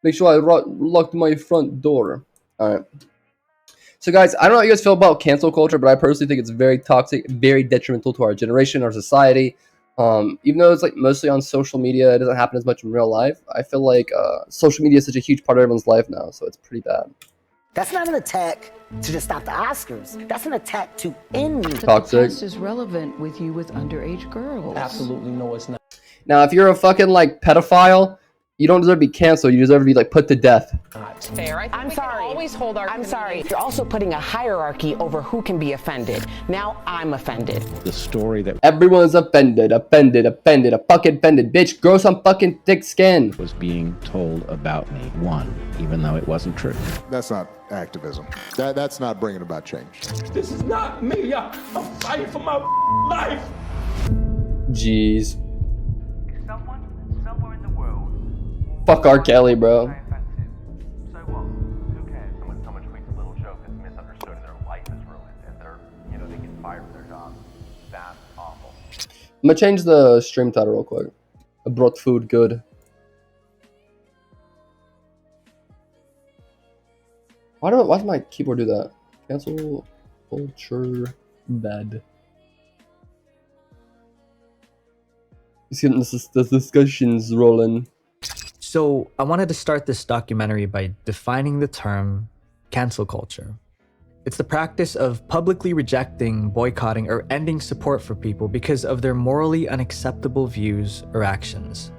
Make sure I locked my front door. Alright. So guys, I don't know how you guys feel about cancel culture, but I personally think it's very toxic, very detrimental to our generation, our society. Even though it's like mostly on social media, it doesn't happen as much in real life. I feel like social media is such a huge part of everyone's life now, so it's pretty bad. That's not an attack to just stop the Oscars. That's an attack to end me. Toxic. The past is relevant with you with underage girls. Absolutely no, it's not. Now, if you're a fucking like pedophile, you don't deserve to be canceled. You deserve to be like put to death. Fair. I think I'm sorry. always hold our. I'm sorry. You're also putting a hierarchy over who can be offended. Now I'm offended. The story that Everyone's offended, a fucking offended. Bitch, grow some fucking thick skin. was being told about me won, even though it wasn't true. That's not activism. That's not bringing about change. This is not me. I'm fighting for my life. Jeez. Someone somewhere in the world. Fuck R. Kelly, bro. So what? Who cares? Someone tweets a little joke that's misunderstood and their life is ruined and they get fired from their job. That's awful. I'm gonna change the stream title real quick. I brought food good. Why does my keyboard do that? Cancel culture bad. You see the discussions rolling. So I wanted to start this documentary by defining the term cancel culture. It's the practice of publicly rejecting, boycotting, or ending support for people because of their morally unacceptable views or actions.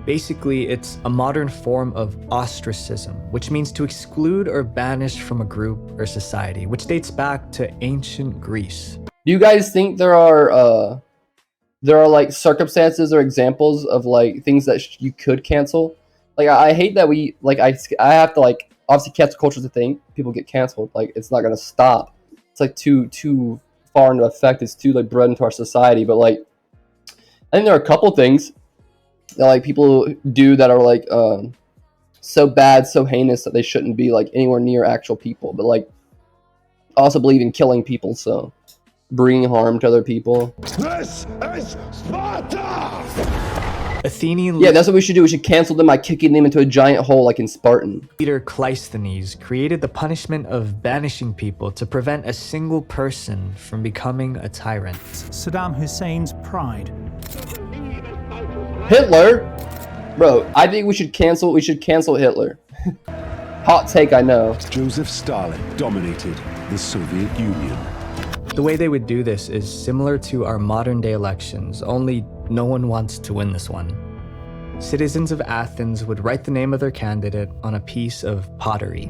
Basically, it's a modern form of ostracism, which means to exclude or banish from a group or society, which dates back to ancient Greece. Do you guys think there are like circumstances or examples of like things that you could cancel? Like I hate that we like I have to like obviously cancel culture is a thing. People get canceled. Like it's not gonna stop. It's like too far into effect. It's too like bred into our society. But like I think there are a couple things that like people do that are like so bad, so heinous that they shouldn't be like anywhere near actual people. But like I also believe in killing people, so bringing harm to other people. This is Sparta! Athenian Yeah, that's what we should do. We should cancel them by kicking them into a giant hole like in Spartan. leader Cleisthenes created the punishment of banishing people to prevent a single person from becoming a tyrant. Saddam Hussein's pride. Hitler? Bro, I think we should cancel Hitler. Hot take, I know. Joseph Stalin dominated the Soviet Union. The way they would do this is similar to our modern day elections, only no one wants to win this one. Citizens of Athens would write the name of their candidate on a piece of pottery.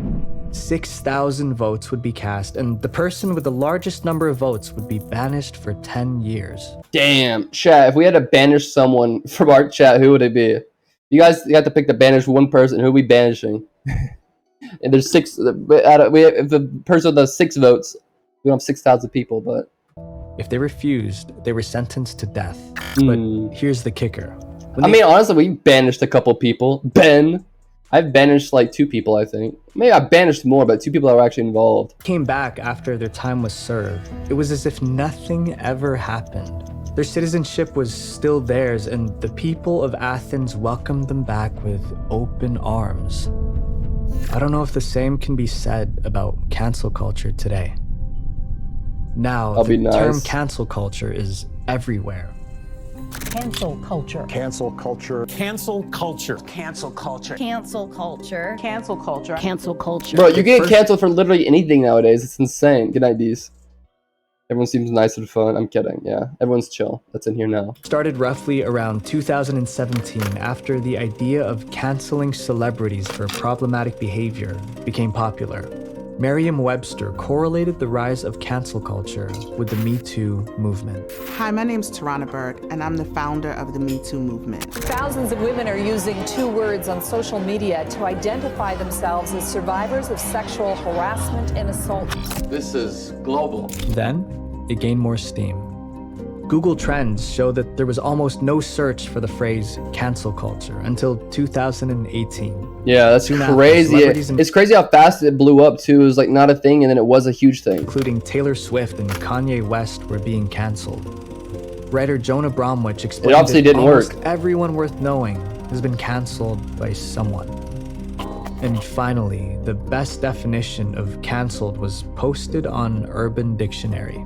6,000 votes would be cast, and the person with the largest number of votes would be banished for 10 years. Damn, chat, if we had to banish someone from our chat, who would it be? You guys have to pick to banish one person. Who are we banishing? And there's if the person with the 6 votes, we don't have 6,000 people, but If they refused, they were sentenced to death. Hmm. But here's the kicker. I mean, honestly, we banished a couple people. I've banished like 2 people, I think. Maybe I banished more, but 2 people that were actually involved. Came back after their time was served. It was as if nothing ever happened. Their citizenship was still theirs, and the people of Athens welcomed them back with open arms. I don't know if the same can be said about cancel culture today. Now, the term cancel culture is everywhere. Cancel culture. Cancel culture. Cancel culture. Cancel culture. Cancel culture. Cancel culture. Cancel culture. Bro, you get canceled for literally anything nowadays. It's insane. Good night, D's. Everyone seems nice and fun. I'm kidding. Yeah, everyone's chill. That's in here now. Started roughly around 2017 after the idea of canceling celebrities for problematic behavior became popular. Merriam-Webster correlated the rise of cancel culture with the Me Too movement. Hi, my name's Tarana Burke, and I'm the founder of the Me Too movement. Thousands of women are using 2 words on social media to identify themselves as survivors of sexual harassment and assault. This is global. Then, it gained more steam. Google Trends show that there was almost no search for the phrase cancel culture until 2018. Yeah, that's crazy. It's crazy how fast it blew up too. It was like not a thing, and then it was a huge thing. Including Taylor Swift and Kanye West were being canceled. Writer Jonah Bromwich explained it obviously that didn't work. Everyone worth knowing has been canceled by someone. And finally, the best definition of canceled was posted on Urban Dictionary.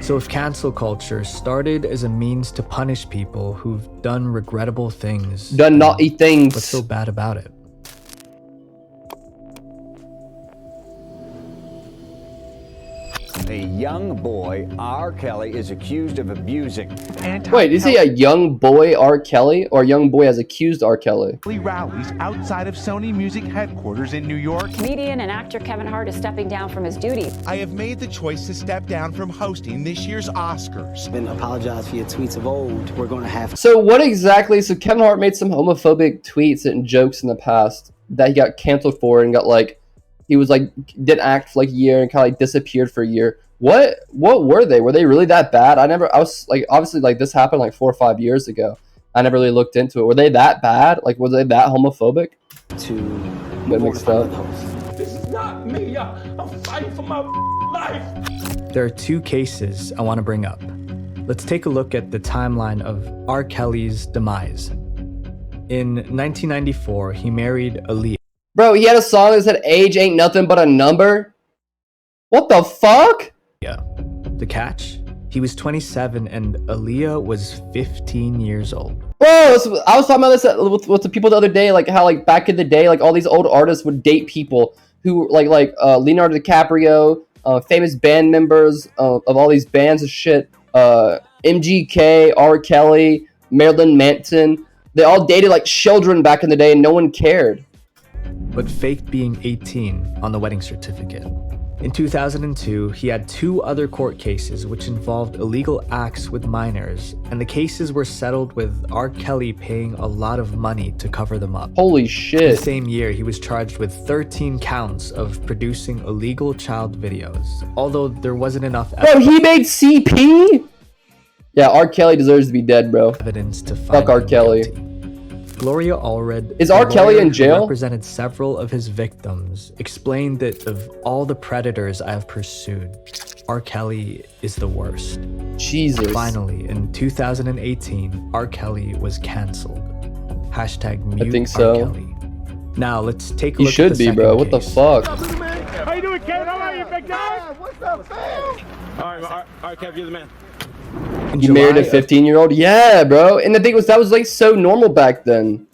So if cancel culture started as a means to punish people who've done regrettable things, Done naughty things. what's so bad about it? A young boy, R. Kelly, is accused of abusing. Wait, is he a young boy R. Kelly, or a young boy has accused R. Kelly? Rallies outside of Sony Music headquarters in New York. Comedian and actor Kevin Hart is stepping down from his duties. I have made the choice to step down from hosting this year's Oscars. Been apologize for your tweets of old. We're going to have. So what exactly? So Kevin Hart made some homophobic tweets and jokes in the past that he got canceled for, and got like, he was like, didn't act for like a year and kind of like disappeared for a year. What were they? Were they really that bad? I was like, obviously like this happened like 4 or 5 years ago. I never really looked into it. Were they that bad? Like, was they that homophobic? Get mixed up. This is not me. I'm fighting for my life. There are 2 cases I want to bring up. Let's take a look at the timeline of R. Kelly's demise. In 1994, he married Aaliyah. Bro, he had a song that said age ain't nothing but a number? What the fuck? Yeah. The catch? He was 27 and Aaliyah was 15 years old. Bro, so I was talking about this with the people the other day, like how like back in the day, like all these old artists would date people who like Leonardo DiCaprio, famous band members of all these bands and shit, MGK, R. Kelly, Marilyn Manson. They all dated like children back in the day and no one cared. But faked being 18 on the wedding certificate. In 2002, he had 2 other court cases which involved illegal acts with minors, and the cases were settled with R. Kelly paying a lot of money to cover them up. Holy shit. The same year, he was charged with 13 counts of producing illegal child videos, although there wasn't enough evidence. Bro, he made CP? Yeah, R. Kelly deserves to be dead, bro. Evidence to find Fuck R. Kelly. Guilty. Gloria Allred, is R. Kelly in jail? Represented several of his victims, explained that of all the predators I have pursued, R. Kelly is the worst. Jesus. Finally, in 2018, R. Kelly was canceled. #mute I think so. R. Kelly. Now let's take a he look should at the be, bro. What the case. fuck? How you doing, Kevin? How are you, big guy? What's up, fam? All right, Kev, you're the man. You married a 15-year-old? Yeah, bro. And the thing was, that was like so normal back then.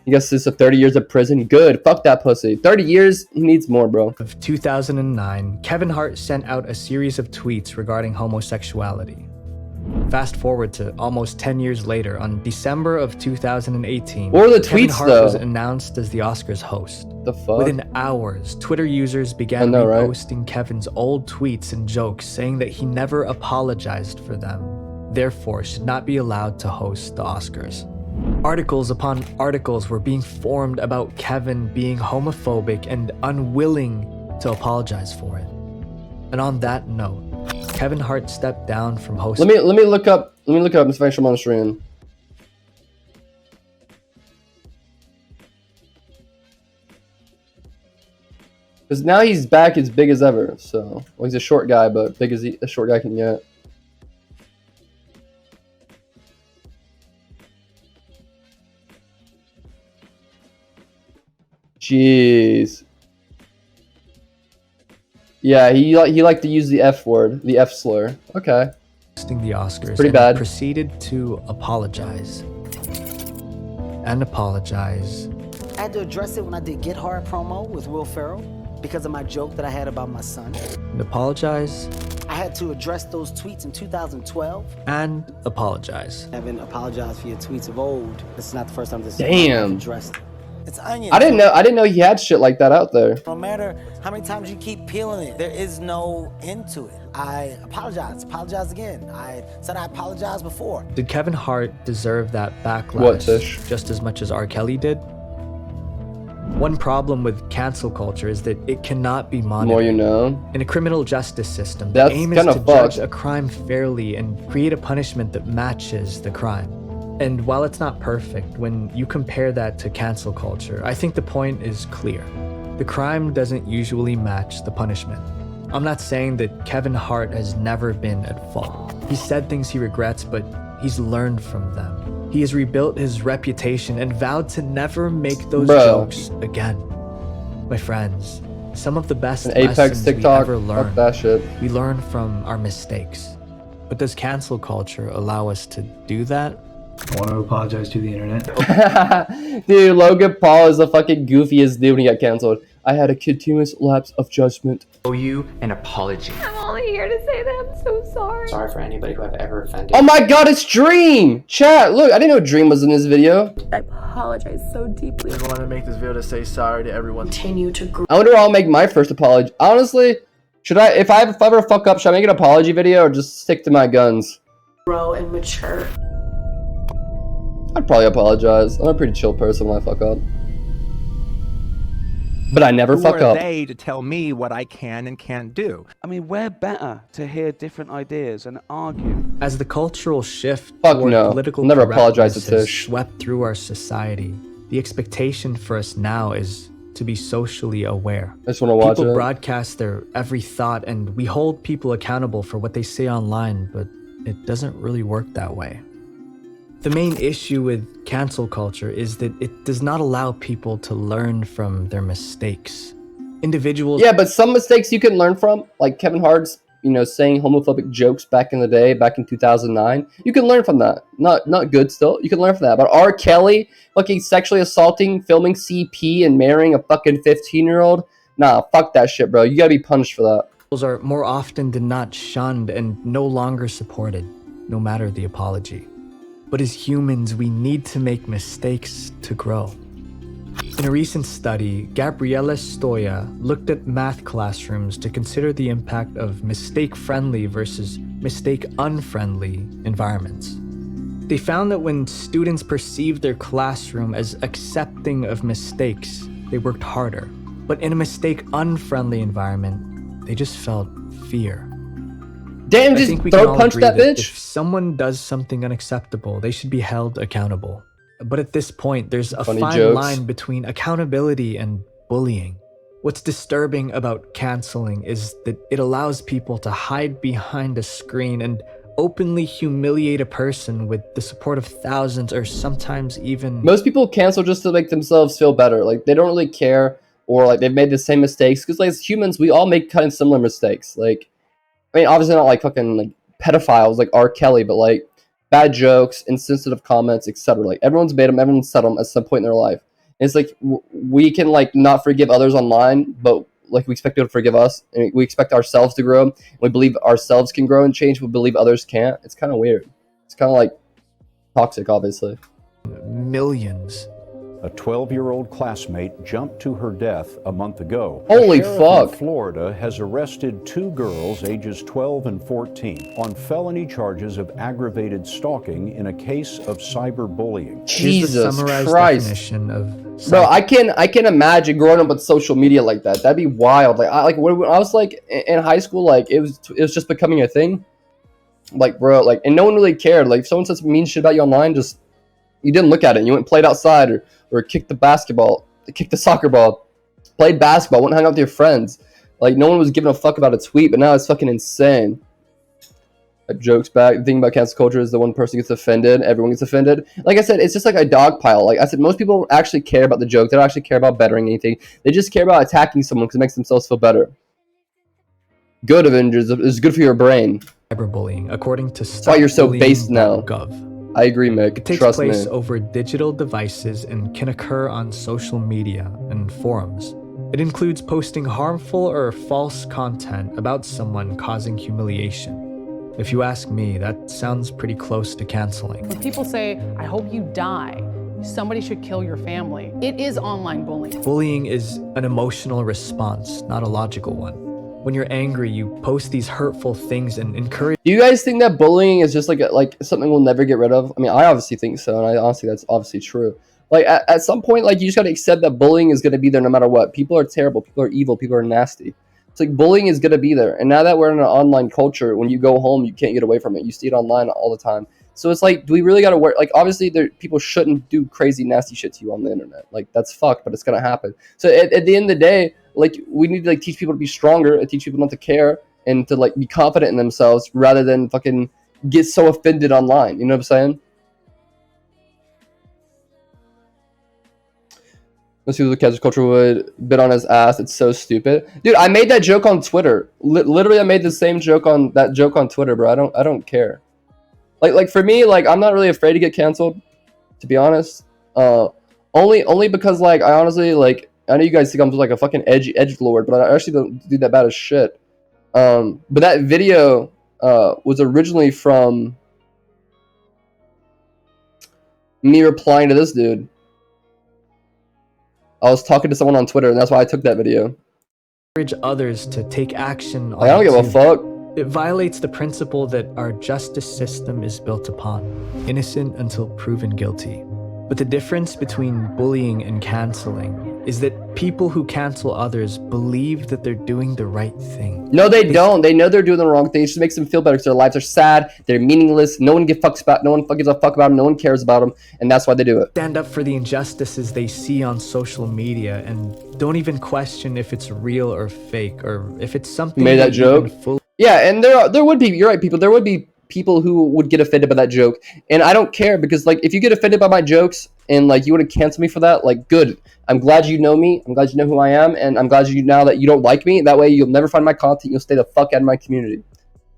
I guess it's 30 years of prison. Good. Fuck that pussy. 30 years, he needs more, bro. Of 2009, Kevin Hart sent out a series of tweets regarding homosexuality. Fast forward to almost 10 years later, on December of 2018, what were the Kevin tweets, Hart though? was announced as the Oscars host. The fuck? Within hours, Twitter users began reposting Kevin's old tweets and jokes, saying that he never apologized for them, therefore should not be allowed to host the Oscars. Articles upon articles were being formed about Kevin being homophobic and unwilling to apologize for it. And on that note, Kevin Hart stepped down from hosting. Let me look up and finish him on the stream. Because now he's back as big as ever. So, well, he's a short guy, but big as a short guy can get. Jeez. Yeah, he liked to use the F word, the F slur. Okay. Hosting the Oscars. Pretty bad. Proceeded to apologize. And apologize. I had to address it when I did Get Hard promo with Will Ferrell because of my joke that I had about my son. And apologize. I had to address those tweets in 2012. And apologize. Evan, apologize for your tweets of old. This is not the first time this Damn. is addressed. It's onion. I didn't know he had shit like that out there. No matter how many times you keep peeling it, there is no end to it. I apologize again. I said I apologized before. Did Kevin Hart deserve that backlash What, Tish? just as much as R. Kelly did? One problem with cancel culture is that it cannot be monitored. More you know. In a criminal justice system, That's the aim is kinda to fucked. judge a crime fairly and create a punishment that matches the crime. And while it's not perfect, when you compare that to cancel culture, I think the point is clear. The crime doesn't usually match the punishment. I'm not saying that Kevin Hart has never been at fault. He said things he regrets, but he's learned from them. He has rebuilt his reputation and vowed to never make those jokes again. My friends, some of the best An Apex lessons TikTok, we ever learn, fuck that shit. we learn from our mistakes. But does cancel culture allow us to do that? I want to apologize to the internet. Dude, Logan Paul is the fucking goofiest dude when he got canceled. I had a continuous lapse of judgment. Owe you an apology. I'm only here to say that I'm so sorry. Sorry for anybody who I've ever offended. Oh my god, it's Dream! Chat, look, I didn't know Dream was in this video. I apologize so deeply. I just wanted to make this video to say sorry to everyone. Continue to grow. I wonder I'll make my first apology. Honestly, should I, if I ever fuck up, should I make an apology video or just stick to my guns? Grow and mature. I'd probably apologize. I'm a pretty chill person when I fuck up. But I never fuck up. Who are they to tell me what I can and can't do? I mean, we're better to hear different ideas and argue. As the cultural shift Fuck toward no. political Never apologize to correctness has Tish. swept through our society, the expectation for us now is to be socially aware. I just want to watch People it. broadcast their every thought, and we hold people accountable for what they say online, but it doesn't really work that way. The main issue with cancel culture is that it does not allow people to learn from their mistakes. Individuals... Yeah, but some mistakes you can learn from, like Kevin Hart's, saying homophobic jokes back in the day, back in 2009. You can learn from that. Not good still. You can learn from that. But R. Kelly fucking sexually assaulting, filming CP, and marrying a fucking 15-year-old? Nah, fuck that shit, bro. You gotta be punished for that. Are more often than not shunned and no longer supported, no matter the apology. But as humans, we need to make mistakes to grow. In a recent study, Gabriela Stoya looked at math classrooms to consider the impact of mistake-friendly versus mistake-unfriendly environments. They found that when students perceived their classroom as accepting of mistakes, they worked harder. But in a mistake-unfriendly environment, they just felt fear. Damn, just throat punch that bitch. If someone does something unacceptable, they should be held accountable. But at this point, there's a fine line between accountability and bullying. What's disturbing about canceling is that it allows people to hide behind a screen and openly humiliate a person with the support of thousands or sometimes even... Most people cancel just to make themselves feel better. Like, they don't really care, or like they've made the same mistakes. Because like, as humans, we all make kind of similar mistakes. Like, I mean, obviously not like fucking like pedophiles like R. Kelly, but like bad jokes, insensitive comments, etc. Like everyone's made them, everyone's said them at some point in their life. And it's like we can like not forgive others online, but like we expect people to forgive us, and we expect ourselves to grow. We believe ourselves can grow and change. We believe others can't. It's kind of weird. It's kind of like toxic, obviously. Millions. A 12-year-old classmate jumped to her death a month ago. Holy The sheriff fuck. in Florida has arrested 2 girls ages 12 and 14 on felony charges of aggravated stalking in a case of cyberbullying. Jesus Christ. Bro, I can imagine growing up with social media like that. That'd be wild. Like when I was like in high school, like it was just becoming a thing. Like, bro, like, and no one really cared. Like if someone says mean shit about you online, just you didn't look at it. You went and played outside or kicked the basketball, kicked the soccer ball, played basketball, went and hung out with your friends. Like no one was giving a fuck about a tweet, but now it's fucking insane. Jokes back. The thing about cancel culture is the one person gets offended, everyone gets offended. Like I said, it's just like a dog pile. Like I said, most people don't actually care about the joke. They don't actually care about bettering anything. They just care about attacking someone because it makes themselves feel better. Good, Avengers, is good for your brain. Cyberbullying, according to That's why you're so based now. I agree, Mick. It takes Trust place me. over digital devices and can occur on social media and forums. It includes posting harmful or false content about someone causing humiliation. If you ask me, that sounds pretty close to canceling. When people say, I hope you die, somebody should kill your family, it is online bullying. Bullying is an emotional response, not a logical one. When you're angry, you post these hurtful things and encourage... Do you guys think that bullying is just like something we'll never get rid of? I mean, I obviously think so, and I honestly, that's obviously true. Like, at some point, like, you just gotta accept that bullying is gonna be there no matter what. People are terrible, people are evil, people are nasty. It's like, bullying is gonna be there. And now that we're in an online culture, when you go home, you can't get away from it. You see it online all the time. So it's like, do we really gotta work? Like, obviously, people shouldn't do crazy, nasty shit to you on the internet. Like, that's fucked, but it's gonna happen. So at the end of the day, like, we need to like teach people to be stronger and teach people not to care and to like be confident in themselves rather than fucking get so offended online. You know what I'm saying? Let's see what cancel culture would bit on his ass. It's so stupid, dude. I made that joke on Twitter. Literally, I made the same joke on Twitter, bro. I don't care. Like for me, like I'm not really afraid to get canceled, to be honest. Only because like I honestly like I know you guys think I'm like a fucking edge lord, but I actually don't do that bad as shit. But that video was originally from me replying to this dude. I was talking to someone on Twitter, and that's why I took that video. Encourage others to take action on I don't give a fuck. It violates the principle that our justice system is built upon, innocent until proven guilty. But the difference between bullying and canceling is that people who cancel others believe that they're doing the right thing. No, they don't. They know they're doing the wrong thing. It just makes them feel better because their lives are sad. They're meaningless. No one gives a fuck about them. No one cares about them, and that's why they do it. Stand up for the injustices they see on social media and don't even question if it's real or fake or if it's something. You made that joke. Yeah, and there would be. You're right, people. There would be people who would get offended by that joke, and I don't care because like if you get offended by my jokes and like you want to cancel me for that, like good. I'm glad you know me. I'm glad you know who I am, and I'm glad you now that you don't like me. That way you'll never find my content. You'll stay the fuck out of my community.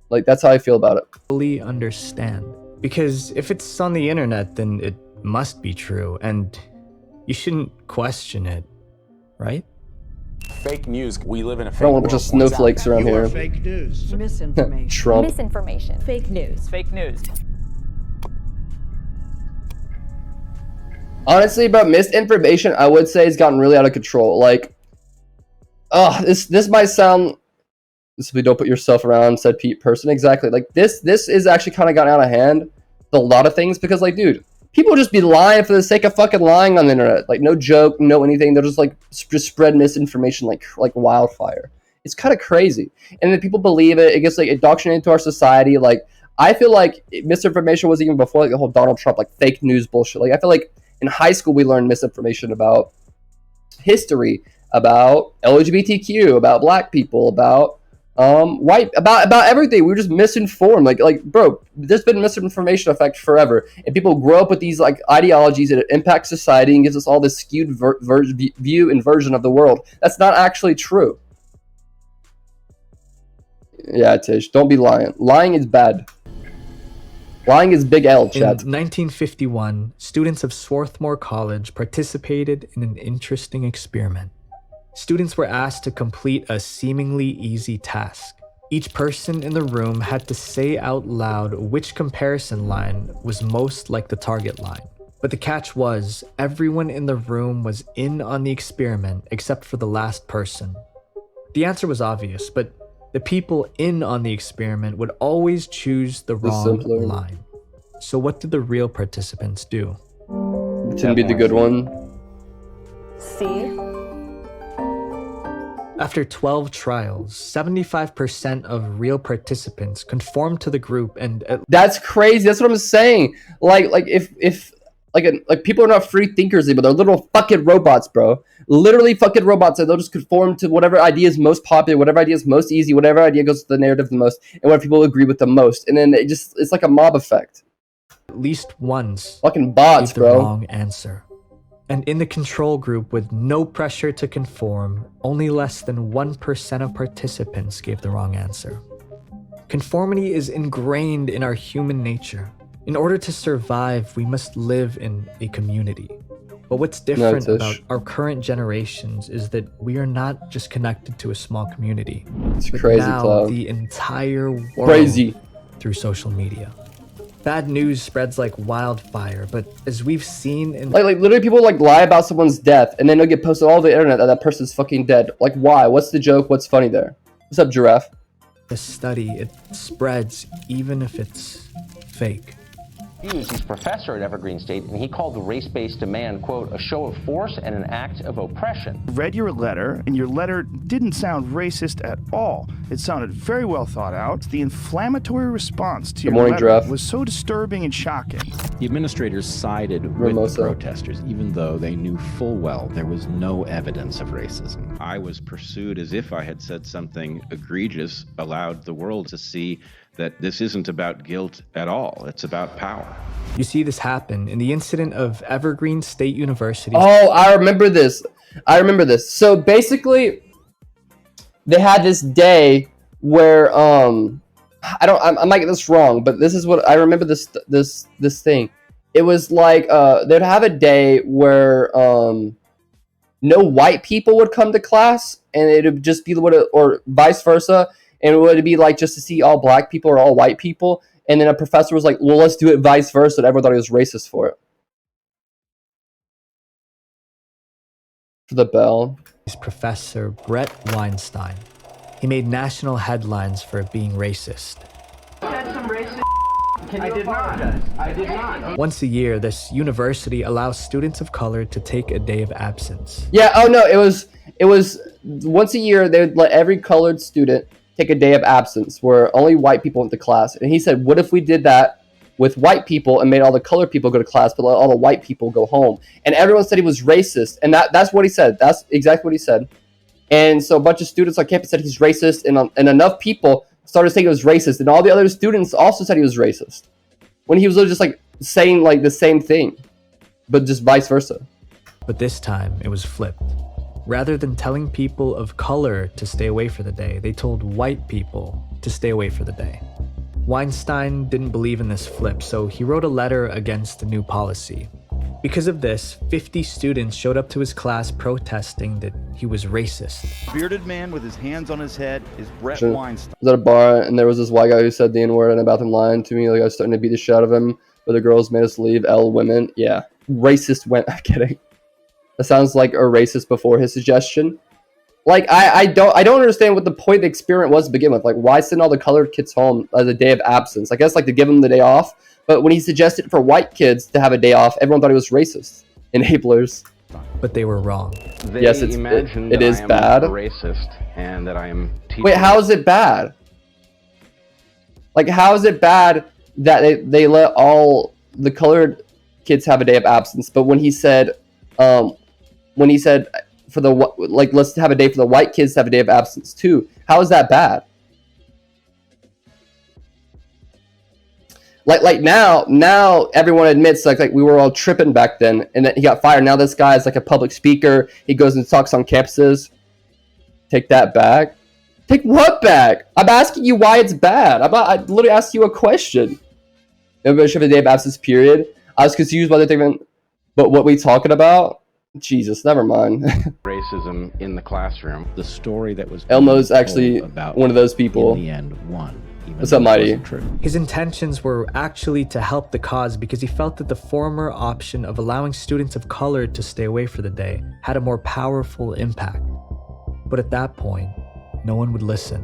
Like that's how I feel about it. Fully understand, because if it's on the internet, then it must be true, and you shouldn't question it, right? Fake news. We live in a fake I don't want a bunch of snowflakes around here. Fake news. Misinformation. Trump. Misinformation. Fake news. Fake news. Honestly, bro, misinformation I would say has gotten really out of control. Like, this might sound. This don't put yourself around, said Pete person. Exactly. Like this is actually kind of gotten out of hand. A lot of things because like, dude, people just be lying for the sake of fucking lying on the internet. Like no joke, no anything. They'll just like just spread misinformation like wildfire. It's kind of crazy, and then people believe it. It gets like indoctrinated into our society. Like I feel like misinformation was even before like the whole Donald Trump like fake news bullshit. Like I feel like in high school we learned misinformation about history, about LGBTQ, about black people, about white, about everything. We were just misinformed. Like bro, there's been misinformation effect forever, and people grow up with these like ideologies that impact society and gives us all this skewed view and version of the world. That's not actually true. Yeah, Tish, don't be lying. Lying is bad. Lying is big L, chat. In 1951, students of Swarthmore College participated in an interesting experiment. Students were asked to complete a seemingly easy task. Each person in the room had to say out loud which comparison line was most like the target line. But the catch was, everyone in the room was in on the experiment except for the last person. The answer was obvious, but the people in on the experiment would always choose the wrong line. So what did the real participants do? Pretend to be the good one. C. After 12 trials, 75% of real participants conformed to the group, and that's crazy. That's what I'm saying. Like if people are not free thinkers, but they're little fucking robots, bro. Literally fucking robots, and they'll just conform to whatever idea is most popular, whatever idea is most easy, whatever idea goes to the narrative the most, and what people agree with the most. And then it's like a mob effect. At least once, fucking bots, gave the wrong answer. And in the control group, with no pressure to conform, only less than 1% of participants gave the wrong answer. Conformity is ingrained in our human nature. In order to survive, we must live in a community. But what's different about our current generations is that we are not just connected to a small community. It's crazy, now Cloud. The entire world Crazy. Through social media. Bad news spreads like wildfire, but as we've seen in like literally people like lie about someone's death and then they'll get posted all over the internet that that person's fucking dead. Like why? What's the joke? What's funny there? What's up, Giraffe? The study, it spreads even if it's fake. He's professor at Evergreen State, and he called the race-based demand, quote, a show of force and an act of oppression. Read your letter, and your letter didn't sound racist at all. It sounded very well thought out. The inflammatory response to your letter was so disturbing and shocking. The administrators sided with the protesters, even though they knew full well there was no evidence of racism. I was pursued as if I had said something egregious, allowed the world to see that this isn't about guilt at all. It's about power. You see this happen in the incident of Evergreen State University. Oh, I remember this. I remember this. So basically, they had this day where I might get this wrong, but this is what I remember. This thing. It was like they'd have a day where no white people would come to class, and it would just be or vice versa, and it would be like just to see all black people or all white people. And then a professor was like, well, let's do it vice versa. And everyone thought he was racist for it. For the bell. Professor Brett Weinstein. He made national headlines for being racist. Said some racist. Can you apologize? I did not. Once a year, this university allows students of color to take a day of absence. Yeah, oh no, it was once a year they would let every colored student take a day of absence where only white people went to class. And he said, what if we did that with white people and made all the colored people go to class, but let all the white people go home? And everyone said he was racist, and that's what he said. That's exactly what he said. And so a bunch of students on campus said he's racist, and enough people started saying he was racist, and all the other students also said he was racist, when he was literally just like saying like the same thing, but just vice versa. But this time it was flipped. Rather than telling people of color to stay away for the day, they told white people to stay away for the day. Weinstein didn't believe in this flip, so he wrote a letter against the new policy. Because of this, 50 students showed up to his class protesting that he was racist. Bearded man with his hands on his head is Brett Weinstein. I was at a bar, and there was this white guy who said the N-word in a bathroom lying to me. Like I was starting to beat the shit out of him, but the girls made us leave. L women. Yeah. Racist went. I'm kidding. That sounds like a racist before his suggestion. Like, I don't understand what the point of the experiment was to begin with. Like, why send all the colored kids home as a day of absence? I guess, like, to give them the day off. But when he suggested for white kids to have a day off, everyone thought he was racist. Enablers. But they were wrong. They yes, it is bad. Racist, and that I am teaching. Wait, how is it bad? Like, how is it bad that they let all the colored kids have a day of absence? But when he said for the, like, let's have a day for the white kids to have a day of absence too, how is that bad? Like now everyone admits like we were all tripping back then, and that he got fired. Now this guy is like a public speaker. He goes and talks on campuses. Take that back. Take what back? I'm asking you why it's bad. I literally asked you a question. Everybody should have a day of absence, period. I was confused by the thing, but what we talking about? Jesus, never mind. Racism in the classroom. The story that was Elmo's actually one of those people. In the end, won. What's up, Mighty? His intentions were actually to help the cause because he felt that the former option of allowing students of color to stay away for the day had a more powerful impact. But at that point, no one would listen.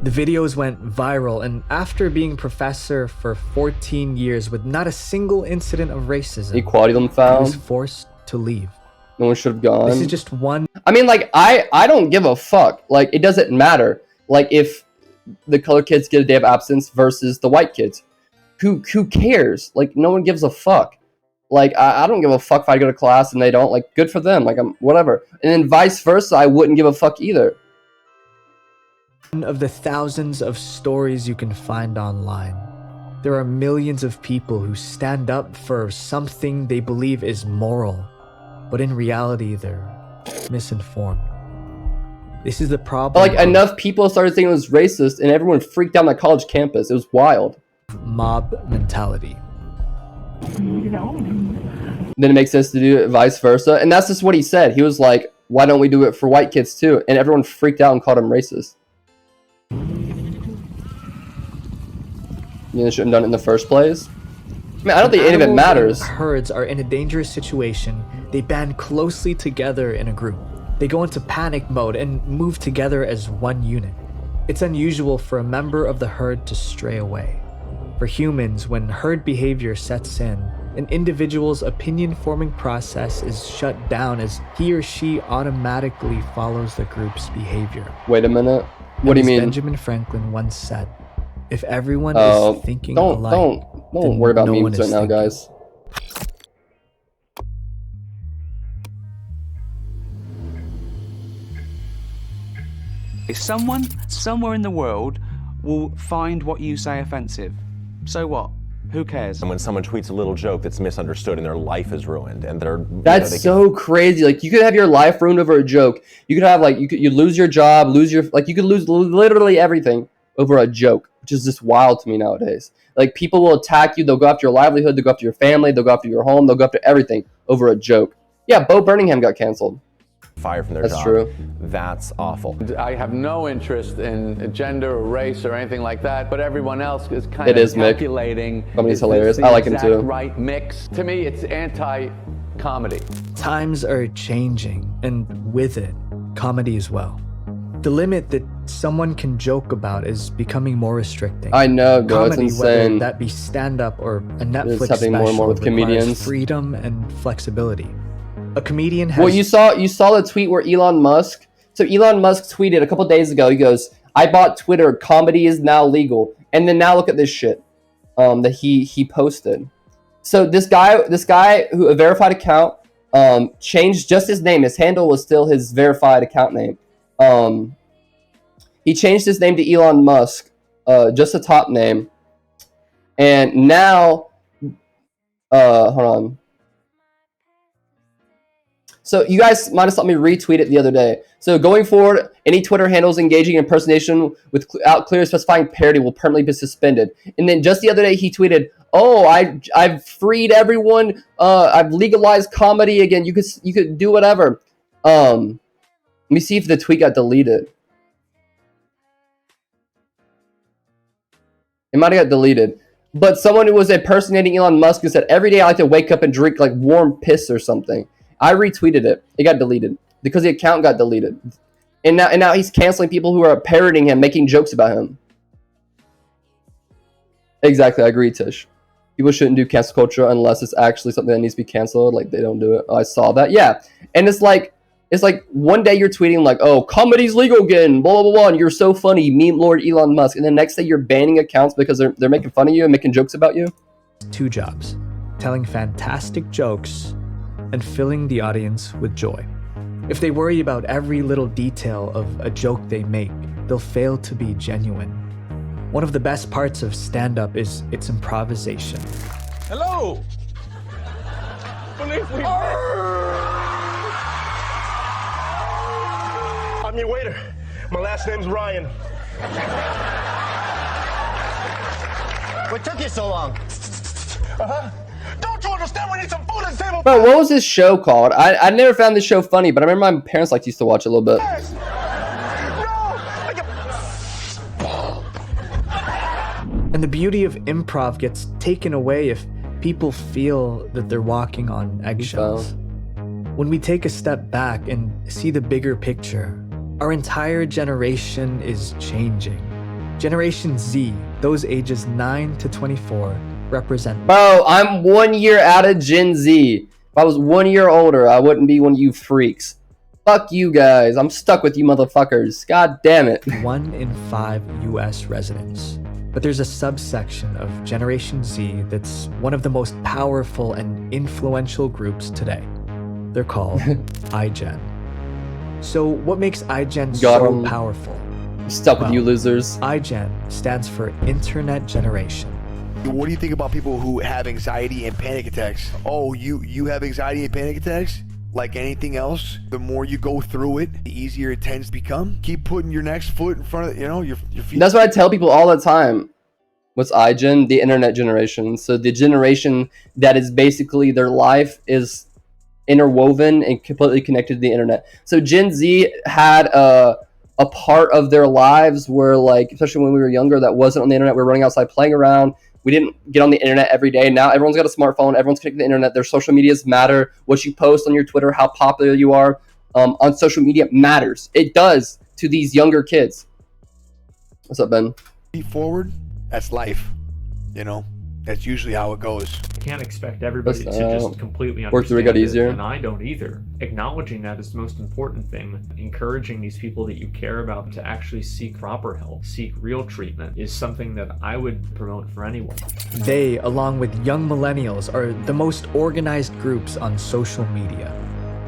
The videos went viral, and after being professor for 14 years with not a single incident of racism, equality them found. He was forced to leave. No one should have gone. This is just one. I mean, like, I don't give a fuck. Like, it doesn't matter. Like, if the colored kids get a day of absence versus the white kids, who cares? Like, no one gives a fuck. Like, I don't give a fuck if I go to class and they don't. Like, good for them. Like, I'm whatever. And then vice versa, I wouldn't give a fuck either. One of the thousands of stories you can find online. There are millions of people who stand up for something they believe is moral, but in reality, they're misinformed. This is the problem. Like, enough people started saying it was racist, and everyone freaked out on the college campus. It was wild. Mob mentality. Then it makes sense to do it vice versa. And that's just what he said. He was like, why don't we do it for white kids too? And everyone freaked out and called him racist. You know, they shouldn't have done it in the first place. I mean, I don't think any of it matters. Herds are in a dangerous situation. They band closely together in a group. They go into panic mode and move together as one unit. It's unusual for a member of the herd to stray away. For humans, when herd behavior sets in, an individual's opinion-forming process is shut down as he or she automatically follows the group's behavior. Wait a minute. What do you mean? Benjamin Franklin once said, if everyone is thinking alike, don't worry about memes right now, guys. If someone somewhere in the world will find what you say offensive, so what? Who cares? And when someone tweets a little joke that's misunderstood and their life is ruined, and that's so crazy. Like, you could have your life ruined over a joke. You could have like you lose your job, you could lose literally everything over a joke, which is just wild to me nowadays. Like, people will attack you. They'll go after your livelihood. They'll go after your family. They'll go after your home. They'll go after everything over a joke. Yeah, Bo Birmingham got canceled. Fired from their That's job. True. That's awful. I have no interest in gender or race or anything like that, but everyone else is kind of calculating. Comedy's hilarious. I like him too. Right mix. To me, it's anti-comedy. Times are changing, and with it, comedy as well. The limit that someone can joke about is becoming more restricting. I know, bro. Comedy, it's insane. whether that be stand-up or a Netflix it's happening special, more and more with requires comedians. freedom and flexibility. A comedian has... Well, you saw the tweet where Elon Musk... So Elon Musk tweeted a couple days ago, he goes, I bought Twitter, comedy is now legal. And then now look at this shit that he posted. So this guy who a verified account changed just his name. His handle was still his verified account name. He changed his name to Elon Musk, just a top name. And now, hold on. So you guys might have saw me retweet it the other day. So going forward, any Twitter handles engaging in impersonation without clearly specifying parody will permanently be suspended. And then just the other day he tweeted, "Oh, I've freed everyone. I've legalized comedy again. You could do whatever." Let me see if the tweet got deleted. It might have got deleted. But someone who was impersonating Elon Musk and said, "Every day I like to wake up and drink like warm piss or something." I retweeted it. It got deleted because the account got deleted. And now he's canceling people who are parroting him, making jokes about him. Exactly, I agree, Tish. People shouldn't do cancel culture unless it's actually something that needs to be canceled. Like, they don't do it. Oh, I saw that. Yeah. And it's like one day you're tweeting like, "Oh, comedy's legal again, blah, blah, blah, and you're so funny, meme lord Elon Musk." And the next day you're banning accounts because they're making fun of you and making jokes about you. 2 jobs: telling fantastic jokes and filling the audience with joy. If they worry about every little detail of a joke they make, they'll fail to be genuine. One of the best parts of stand-up is its improvisation. Hello! I'm your waiter. My last name's Ryan. What took you so long? Don't you understand? We need some food at the table. Bro, what was this show called? I never found this show funny, but I remember my parents used to watch it a little bit. And the beauty of improv gets taken away if people feel that they're walking on eggshells. When we take a step back and see the bigger picture, our entire generation is changing. Generation Z, those ages 9 to 24, represent... Bro, I'm 1 year out of Gen Z. If I was 1 year older, I wouldn't be one of you freaks. Fuck you guys. I'm stuck with you motherfuckers. God damn it. 1 in 5 US residents. But there's a subsection of Generation Z that's one of the most powerful and influential groups today. They're called iGen. So what makes iGen so powerful? Stuck with you losers. iGen stands for Internet Generation. What do you think about people who have anxiety and panic attacks? Oh, you have anxiety and panic attacks? Like anything else, the more you go through it, the easier it tends to become. Keep putting your next foot in front of, your feet. That's what I tell people all the time. What's iGen? The Internet Generation. So the generation that is basically their life is interwoven and completely connected to the internet. So Gen Z had a part of their lives where, like, especially when we were younger, that wasn't on the internet. We were running outside playing around. We didn't get on the internet every day. Now everyone's got a smartphone. Everyone's connected to the internet. Their social medias matter. What you post on your Twitter, how popular you are on social media matters. It does to these younger kids. What's up, Ben? Forward, that's life. That's usually how it goes. You can't expect everybody to just completely work through it got easier. And I don't either. Acknowledging that is the most important thing. Encouraging these people that you care about to actually seek proper help, seek real treatment, is something that I would promote for anyone. They, along with young millennials, are the most organized groups on social media.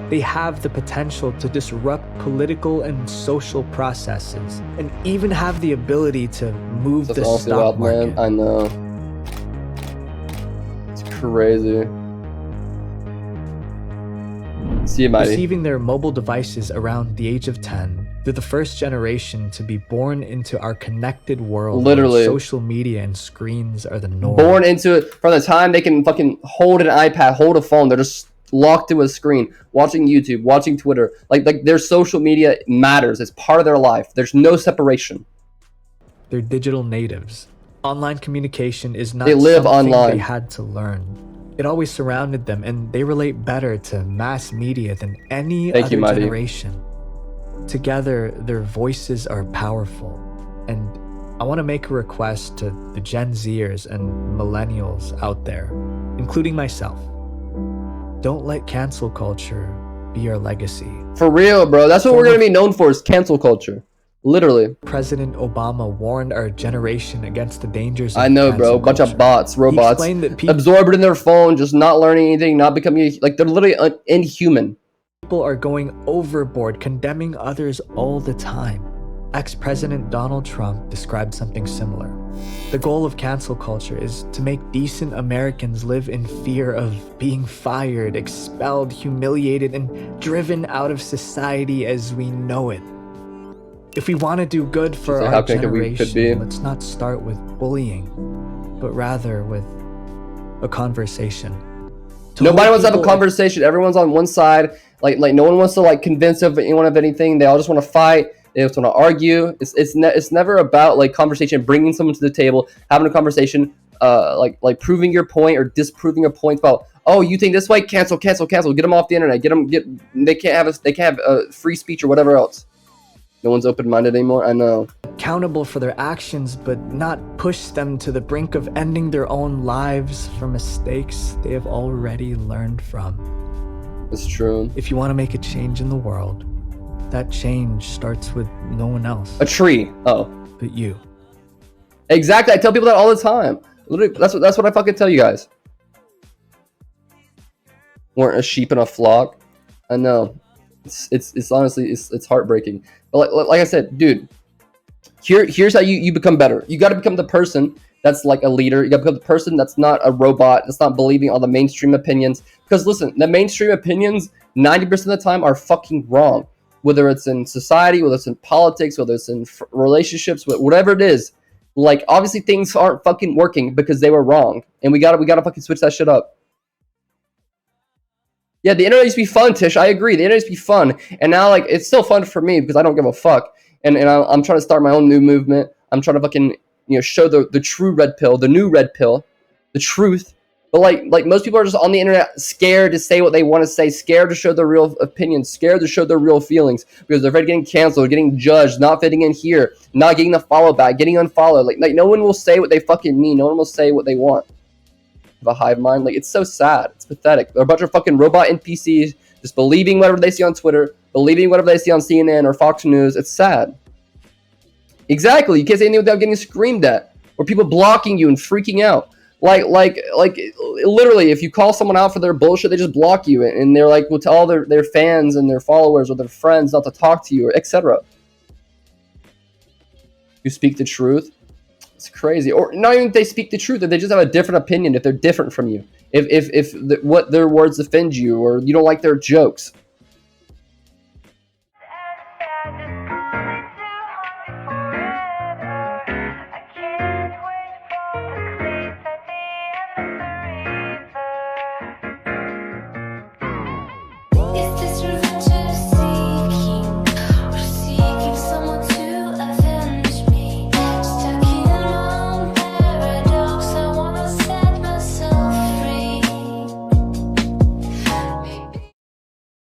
They have the potential to disrupt political and social processes, and even have the ability to move the stock market. Man. I know. crazy. See you, Mighty. Receiving their mobile devices around the age of 10, they're the first generation to be born into our connected world. Literally. Social media and screens are the norm. Born into it from the time they can fucking hold an iPad, hold a phone. They're just locked to a screen, watching YouTube, watching Twitter. Like their social media matters. It's part of their life. There's no separation. They're digital natives. Online communication is not they live something online. They had to learn. It always surrounded them, and they relate better to mass media than any other generation. Together, their voices are powerful. And I want to make a request to the Gen Zers and millennials out there, including myself. Don't let cancel culture be your legacy. For real, bro. That's what we're going to be known for, is cancel culture. Literally. President Obama warned our generation against the dangers of I know, bro. A bunch of bots, robots, absorbed in their phone, just not learning anything, not becoming, like, they're literally inhuman. People are going overboard, condemning others all the time. Ex-President Donald Trump described something similar. The goal of cancel culture is to make decent Americans live in fear of being fired, expelled, humiliated, and driven out of society as we know it. If we want to do good for our generation, let's not start with bullying, but rather with a conversation. Nobody wants to have a conversation. Everyone's on one side. Like no one wants to like convince anyone of anything. They all just want to fight. They just want to argue. It's never about like conversation, bringing someone to the table, having a conversation, like proving your point or disproving a point about, oh, you think this way? Cancel. Get them off the internet. They can't have free speech or whatever else. No one's open-minded anymore. I know. Accountable for their actions, but not push them to the brink of ending their own lives for mistakes they have already learned from. It's true. If you want to make a change in the world, that change starts with no one else. A tree. Oh. But you. Exactly. I tell people that all the time. Literally, that's what I fucking tell you guys. Weren't a sheep in a flock. I know. It's honestly it's heartbreaking. But like I said, dude, here's how you become better. You got to become the person that's like a leader. You got to become the person that's not a robot, that's not believing all the mainstream opinions. Because listen, the mainstream opinions 90% of the time are fucking wrong. Whether it's in society, whether it's in politics, whether it's in relationships, whatever it is. Like obviously things aren't fucking working because they were wrong, and we gotta fucking switch that shit up. Yeah, the internet used to be fun, Tish. I agree. The internet used to be fun. And now, like, it's still fun for me because I don't give a fuck. And I'm trying to start my own new movement. I'm trying to fucking, show the true red pill, the new red pill, the truth. But, like most people are just on the internet scared to say what they want to say, scared to show their real opinions, scared to show their real feelings because they're afraid of getting canceled, getting judged, not fitting in here, not getting the follow back, getting unfollowed. Like no one will say what they fucking mean. No one will say what they want. A hive mind. Like, it's so sad. It's pathetic. They're a bunch of fucking robot NPCs just believing whatever they see on Twitter, believing whatever they see on CNN or Fox News. It's sad. Exactly. You can't say anything without getting screamed at or people blocking you and freaking out. Like literally, if you call someone out for their bullshit, they just block you and they're like, will tell all their fans and their followers or their friends not to talk to you or etc. You speak the truth. It's crazy. Or not even if they speak the truth, if they just have a different opinion, if they're different from you, if what their words offend you or you don't like their jokes,